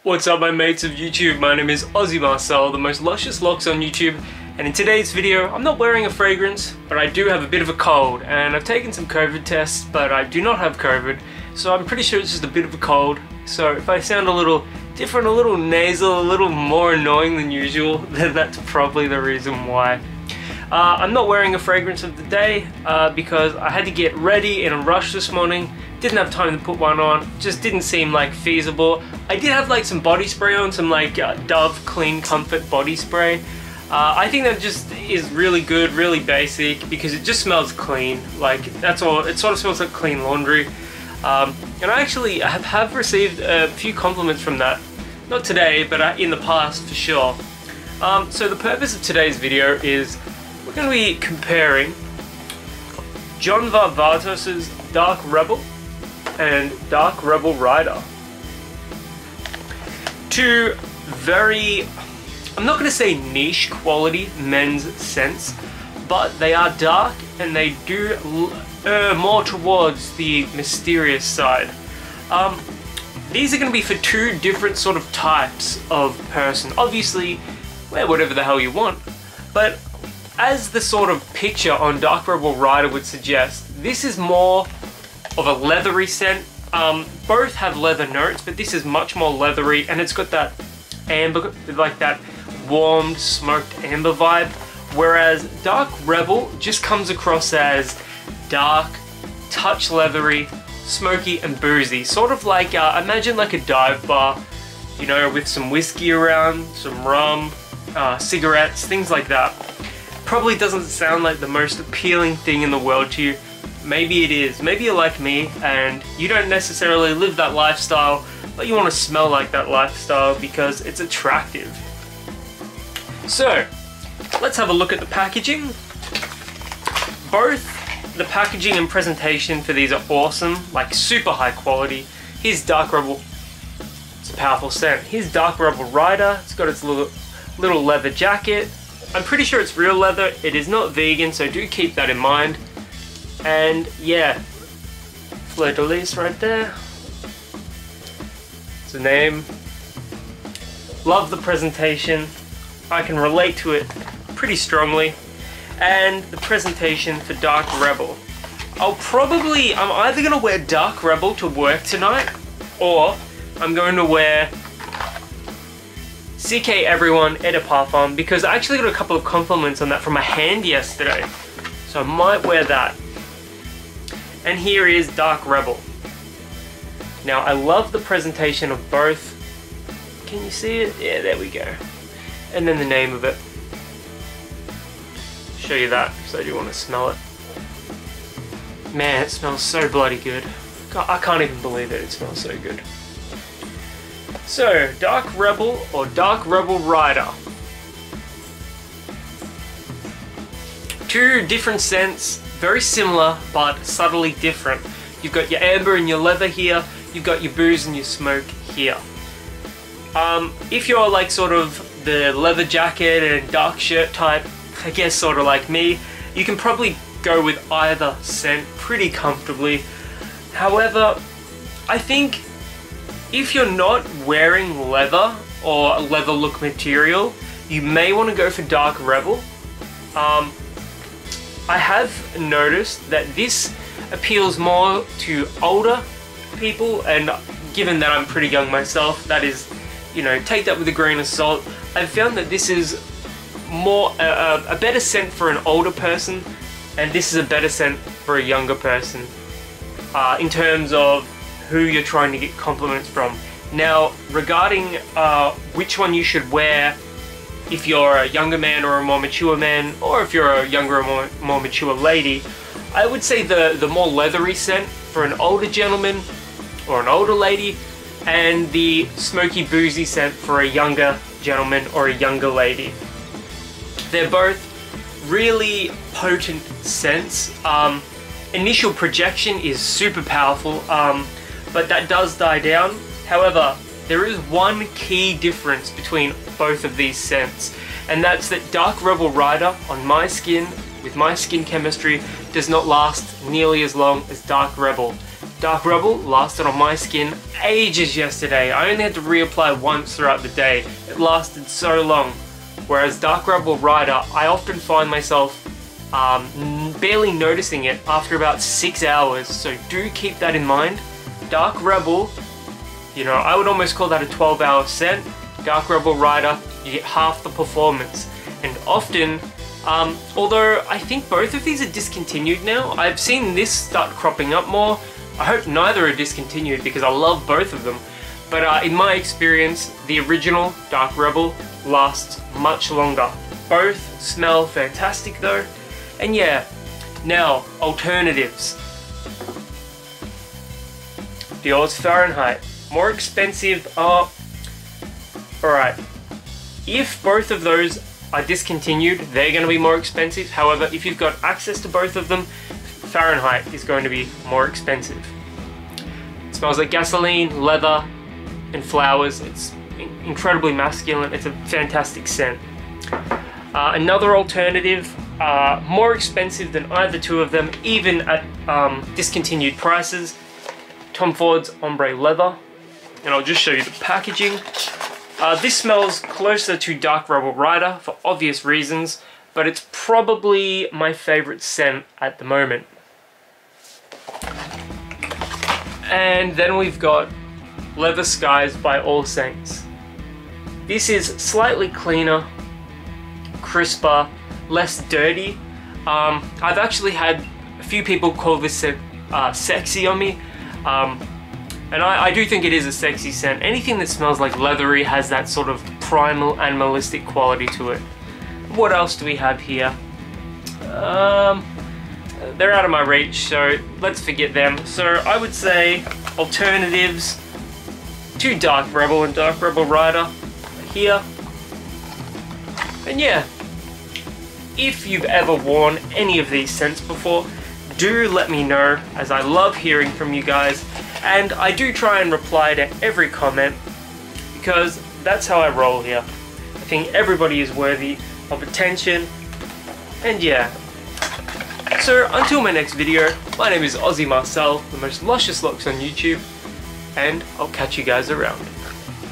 What's up my mates of YouTube, my name is Aussie Marcel, the most luscious locks on YouTube, and in today's video I'm not wearing a fragrance, but I do have a bit of a cold, and I've taken some COVID tests, but I do not have COVID, so I'm pretty sure it's just a bit of a cold. So if I sound a little different, a little nasal, a little more annoying than usual, then that's probably the reason why. I'm not wearing a fragrance of the day because I had to get ready in a rush this morning. Didn't have time to put one on, just didn't seem like feasible. I did have like some body spray on, some like Dove Clean Comfort body spray. I think that just is really good, really basic, because it just smells clean. Like, that's all, it sort of smells like clean laundry. And I actually have received a few compliments from that. Not today, but in the past for sure. So the purpose of today's video is we're going to be comparing John Varvatos Dark Rebel and Dark Rebel Rider. Two very, I'm not going to say niche quality men's scents, but they are dark and they do err more towards the mysterious side. These are going to be for two different sort of types of person. Obviously, wear whatever the hell you want, but as the sort of picture on Dark Rebel Rider would suggest, this is more of a leathery scent. Both have leather notes, but this is much more leathery, and it's got that amber, like that warmed, smoked amber vibe, whereas Dark Rebel just comes across as dark, touch leathery, smoky and boozy. Sort of like, imagine like a dive bar, you know, with some whiskey around, some rum, cigarettes, things like that. Probably doesn't sound like the most appealing thing in the world to you. Maybe it is. Maybe you're like me and you don't necessarily live that lifestyle, but you want to smell like that lifestyle because it's attractive. So, let's have a look at the packaging. Both the packaging and presentation for these are awesome, like super high quality. Here's Dark Rebel. It's a powerful scent. Here's Dark Rebel Rider. It's got its little leather jacket. I'm pretty sure it's real leather. It is not vegan, so do keep that in mind. And yeah, fleur de lis right there. It's a name. Love the presentation. I can relate to it pretty strongly. And the presentation for Dark Rebel. I'm either going to wear Dark Rebel to work tonight, or I'm going to wear CK Everyone Eau de Parfum, because I actually got a couple of compliments on that from my hand yesterday. So I might wear that. And here is Dark Rebel. Now I love the presentation of both. Can you see it? Yeah, there we go. And then the name of it. Show you that because I do want to smell it. Man, it smells so bloody good. I can't even believe it smells so good. So, Dark Rebel or Dark Rebel Rider. Two different scents, very similar but subtly different. You've got your amber and your leather here, you've got your booze and your smoke here. If you're like sort of the leather jacket and dark shirt type, I guess sort of like me, you can probably go with either scent pretty comfortably. However, I think if you're not wearing leather or a leather look material, you may want to go for Dark Rebel. I have noticed that this appeals more to older people, and given that I'm pretty young myself, that is, you know, take that with a grain of salt. I've found that this is more a better scent for an older person, and this is a better scent for a younger person in terms of who you're trying to get compliments from. Now, regarding which one you should wear if you're a younger man or a more mature man, or if you're a younger or more mature lady, I would say the more leathery scent for an older gentleman or an older lady, and the smoky boozy scent for a younger gentleman or a younger lady. They're both really potent scents. Initial projection is super powerful, but that does die down. However, there is one key difference between both of these scents, and that's that Dark Rebel Rider on my skin, with my skin chemistry, does not last nearly as long as Dark Rebel. Dark Rebel lasted on my skin ages yesterday. I only had to reapply once throughout the day. It lasted so long. Whereas Dark Rebel Rider, I often find myself barely noticing it after about 6 hours, so do keep that in mind. Dark Rebel, you know, I would almost call that a 12-hour scent. Dark Rebel Rider, you get half the performance. And often, although I think both of these are discontinued now, I've seen this start cropping up more. I hope neither are discontinued because I love both of them. But in my experience, the original Dark Rebel lasts much longer. Both smell fantastic though. And yeah, now, alternatives. Dior's Fahrenheit. More expensive. Alright. If both of those are discontinued, they're going to be more expensive. However, if you've got access to both of them, Fahrenheit is going to be more expensive. It smells like gasoline, leather, and flowers. It's incredibly masculine. It's a fantastic scent. Another alternative, more expensive than either two of them, even at discontinued prices, Tom Ford's Ombre Leather. And I'll just show you the packaging. This smells closer to Dark Rebel Rider for obvious reasons, but it's probably my favorite scent at the moment. And then we've got Leather Skies by All Saints. This is slightly cleaner, crisper, less dirty. I've actually had a few people call this sexy on me, and I do think it is a sexy scent. Anything that smells like leathery has that sort of primal animalistic quality to it. What else do we have here? They're out of my reach, so let's forget them. So I would say alternatives to Dark Rebel and Dark Rebel Rider here. And yeah, if you've ever worn any of these scents before, do let me know, as I love hearing from you guys, and I do try and reply to every comment because that's how I roll here. I think everybody is worthy of attention, and yeah. So until my next video, my name is Aussie Marcel, the most luscious locks on YouTube, and I'll catch you guys around.